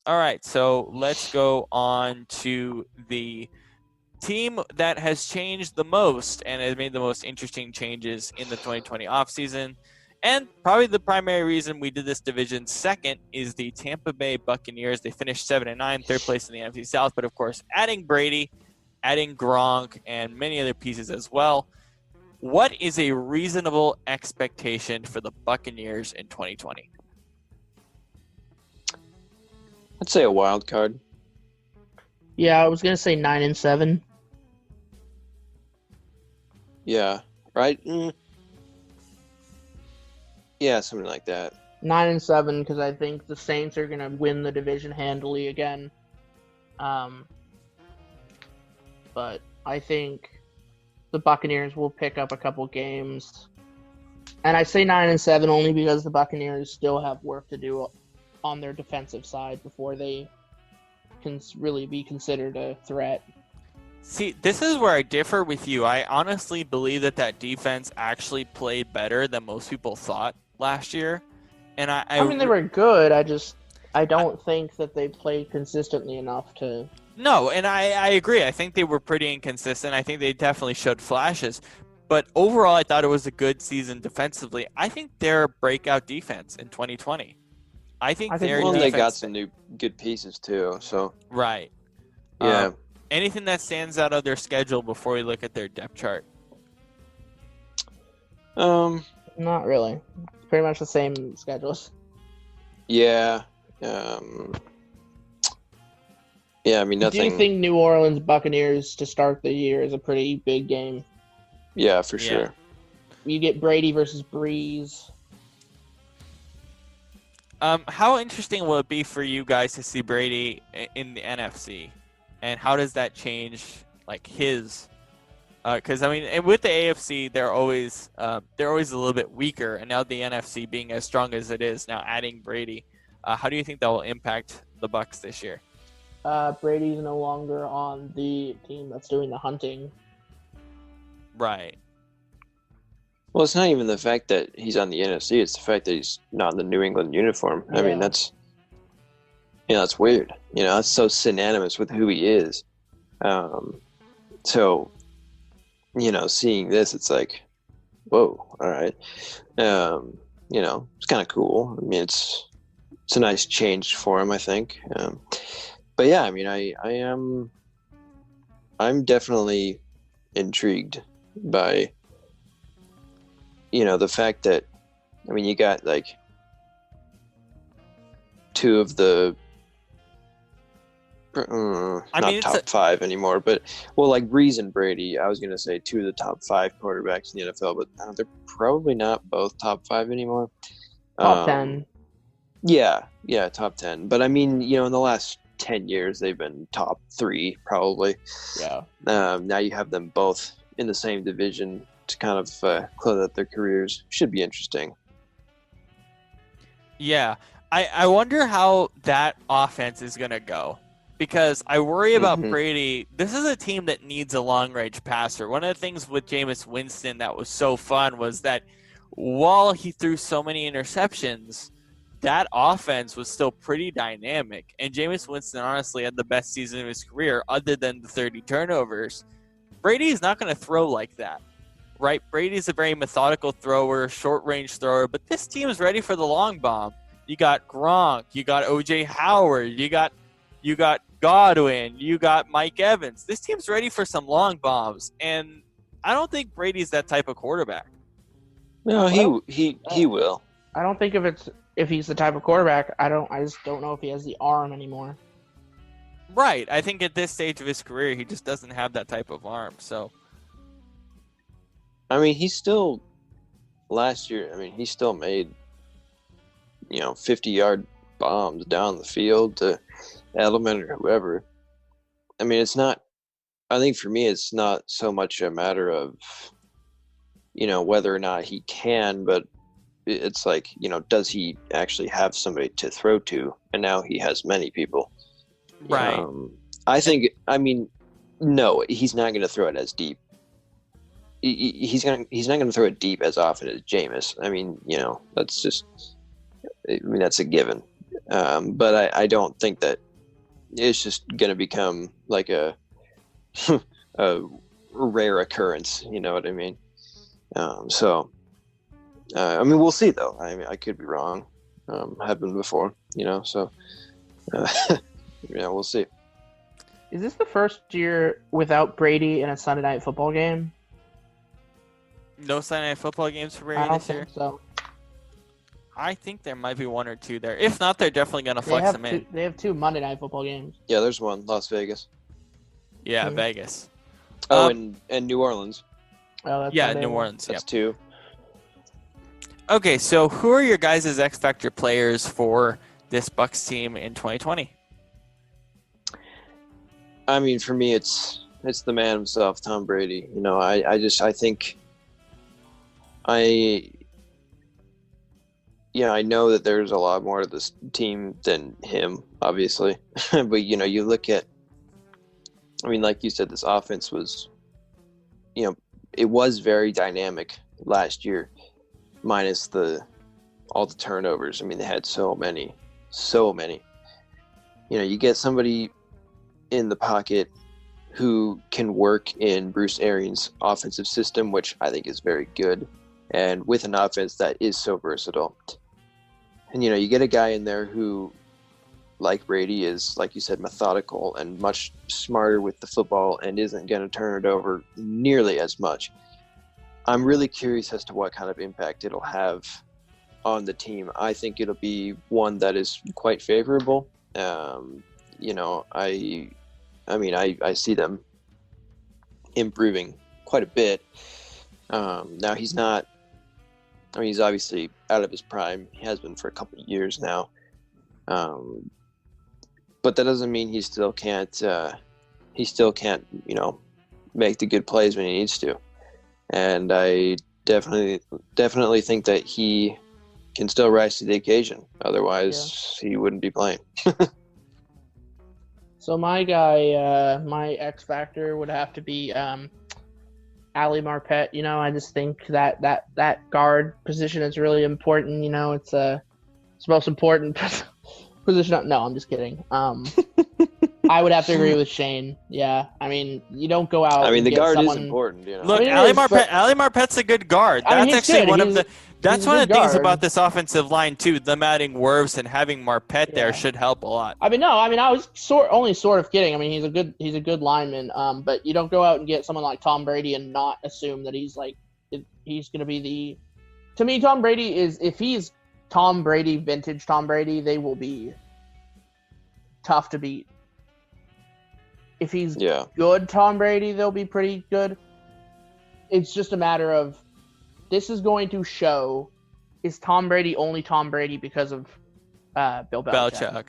All right, so let's go on to the team that has changed the most and has made the most interesting changes in the 2020 offseason. And probably the primary reason we did this division second is the Tampa Bay Buccaneers. They finished 7-9, third place in the NFC South, but of course, adding Brady, adding Gronk, and many other pieces as well. What is a reasonable expectation for the Buccaneers in 2020? I'd say a wild card. Yeah, I was gonna say 9-7. Yeah, right? Yeah, something like that. 9-7 because I think the Saints are gonna win the division handily again. But I think the Buccaneers will pick up a couple games, and I say 9-7 only because the Buccaneers still have work to do on their defensive side before they can really be considered a threat. See, this is where I differ with you. I honestly believe that defense actually played better than most people thought last year. And I mean, they were good. I don't think that they played consistently enough to... No, and I agree. I think they were pretty inconsistent. I think they definitely showed flashes. But overall, I thought it was a good season defensively. I think they're a breakout defense in 2020. I think their defense... they got some new good pieces, too, so... Right. Yeah. Anything that stands out of their schedule before we look at their depth chart? Not really. Pretty much the same schedules. Yeah. Yeah, I mean, nothing... Do you think New Orleans Buccaneers to start the year is a pretty big game? Yeah, for sure. You get Brady versus Breeze. How interesting will it be for you guys to see Brady in the NFC? And how does that change, like, his... Because, I mean, with the AFC, they're always a little bit weaker. And now the NFC being as strong as it is, now adding Brady, how do you think that will impact the Bucs this year? Brady's no longer on the team that's doing the hunting. Right. Well, it's not even the fact that he's on the NFC. It's the fact that he's not in the New England uniform. Yeah. I mean, that's weird. That's so synonymous with who he is. So, seeing this, it's like, whoa, all right. It's kind of cool. I mean, it's a nice change for him, I think. But yeah, I mean, I'm definitely intrigued by, the fact that, I mean, you got like two of the, not top five anymore, but like Breeze and Brady, I was going to say two of the top five quarterbacks in the NFL, but they're probably not both top five anymore. Top 10. Yeah, top 10. But I mean, in the last 10 years, they've been top 3, probably. Yeah. Now you have them both in the same division to kind of close out their careers. Should be interesting. Yeah. I wonder how that offense is going to go. Because I worry about Brady. This is a team that needs a long-range passer. One of the things with Jameis Winston that was so fun was that while he threw so many interceptions, that offense was still pretty dynamic. And Jameis Winston honestly had the best season of his career other than the 30 turnovers. Brady is not going to throw like that, right? Brady's a very methodical thrower, short-range thrower, but this team is ready for the long bomb. You got Gronk, you got O.J. Howard, you got Godwin, you got Mike Evans. This team's ready for some long bombs, and I don't think Brady's that type of quarterback. No, he will. I don't think if he's the type of quarterback. I just don't know if he has the arm anymore. Right. I think at this stage of his career, he just doesn't have that type of arm. So, I mean, last year, he still made 50-yard bombs down the field to Edelman or whoever. I mean, I think for me, it's not so much a matter of, whether or not he can, but it's like, does he actually have somebody to throw to? And now he has many people. Right. No, he's not going to throw it as deep. He's not going to throw it deep as often as Jameis. That's just, that's a given. But I don't think that it's just going to become like a a rare occurrence. You know what I mean? I mean, we'll see though. I mean, I could be wrong. Happened before, So, we'll see. Is this the first year without Brady in a Sunday night football game? No Sunday night football games for I Brady don't this year. think so. I think there might be one or two there. If not, they're definitely going to flex them in. They have 2 Monday night football games. Yeah, there's one, Las Vegas. Yeah, Vegas. And New Orleans. Oh, that's yeah, New Orleans. That's 2. Okay, so who are your guys' X Factor players for this Bucs team in 2020? I mean, for me, it's the man himself, Tom Brady. I think I know that there's a lot more to this team than him, obviously. But, you look at, I mean, like you said, this offense was, it was very dynamic last year, minus all the turnovers. I mean, they had so many. You get somebody in the pocket who can work in Bruce Arians' offensive system, which I think is very good, and with an offense that is so versatile. And, you get a guy in there who, like Brady, is, like you said, methodical and much smarter with the football and isn't going to turn it over nearly as much. I'm really curious as to what kind of impact it'll have on the team. I think it'll be one that is quite favorable. I see them improving quite a bit. Now he's not. I mean, he's obviously out of his prime. He has been for a couple of years now. But that doesn't mean he still can't. Make the good plays when he needs to. And I definitely think that he can still rise to the occasion. Otherwise, he wouldn't be playing. So my guy, my X Factor would have to be Ali Marpet. I just think that guard position is really important. It's the most important position. No, I'm just kidding. I would have to agree with Shane. Yeah, I mean, you don't go out. I mean, the guard someone... is important. Look, Ali Marpet's a good guard. That's actually good. one of the things about this offensive line too. Them adding Wirfs and having Marpet there should help a lot. I was only sort of kidding. I mean, he's a good lineman. But you don't go out and get someone like Tom Brady and not assume that he's going to be the. To me, Tom Brady is, if he's Tom Brady, vintage Tom Brady, they will be tough to beat. If he's good Tom Brady, they'll be pretty good. It's just a matter of, this is going to show, is Tom Brady only Tom Brady because of Bill Belichick?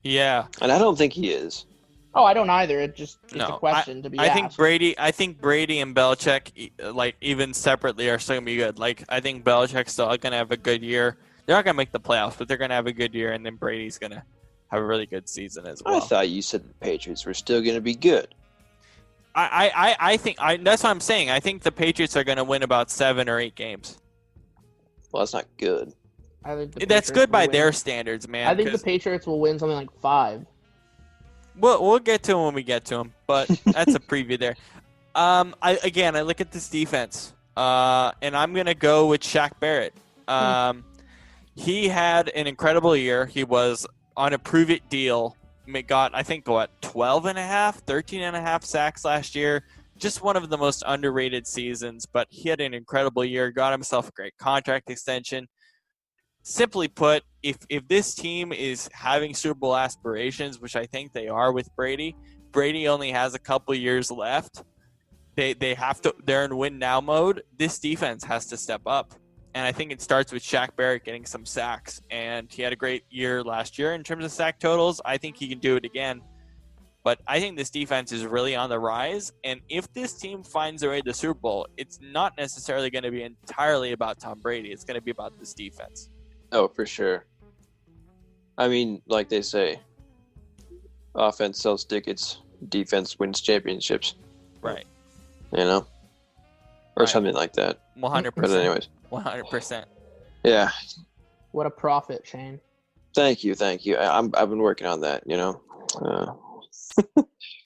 Yeah. And I don't think he is. Oh, I don't either. It's a question to be asked. I think Brady and Belichick, like, even separately, are still going to be good. Like, I think Belichick's still going to have a good year. They're not going to make the playoffs, but they're going to have a good year, and then Brady's going to have a really good season as well. I thought you said the Patriots were still going to be good. I think that's what I'm saying. I think the Patriots are going to win about 7 or 8 games. Well, that's not good. I think that's good by their standards, man. I think the Patriots will win something like 5. We'll get to them when we get to them, but that's a preview there. I look at this defense, and I'm going to go with Shaq Barrett. He had an incredible year. He was on a prove-it deal. Got, I think, 12 and a half, 13 and a half sacks last year. Just one of the most underrated seasons, but he had an incredible year, got himself a great contract extension. Simply put, if this team is having Super Bowl aspirations, which I think they are with Brady only has a couple years left. They're in win now mode. This defense has to step up. And I think it starts with Shaq Barrett getting some sacks. And he had a great year last year in terms of sack totals. I think he can do it again. But I think this defense is really on the rise. And if this team finds their way to the Super Bowl, it's not necessarily going to be entirely about Tom Brady. It's going to be about this defense. Oh, for sure. I mean, like they say, offense sells tickets, defense wins championships. Right. Or right. Something like that. 100%. But anyways. 100%. Yeah. What a profit, Shane. Thank you. I've been working on that.